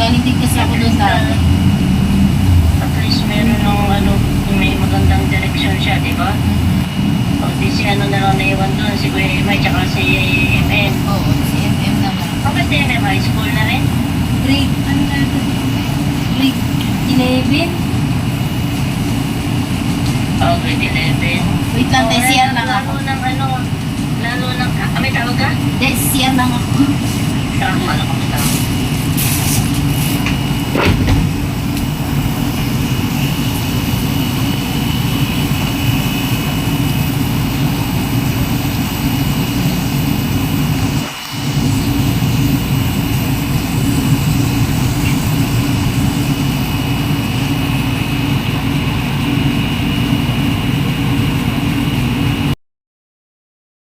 Galing din kasi ako doon dati. At least meron ng ano, may magandang direction siya, di ba? O di si ano na lang naiwan doon, si Kuya Imay, tsaka si MM. Oo, si MM naman. Bakit si MM high school na rin? Grade, ano na ito? Grade 11? Oh, grade 11. Wait lang, tayo CR lang ako. Lalo ng, may tawag ka? Hindi, CR lang ako. Tama, ano ka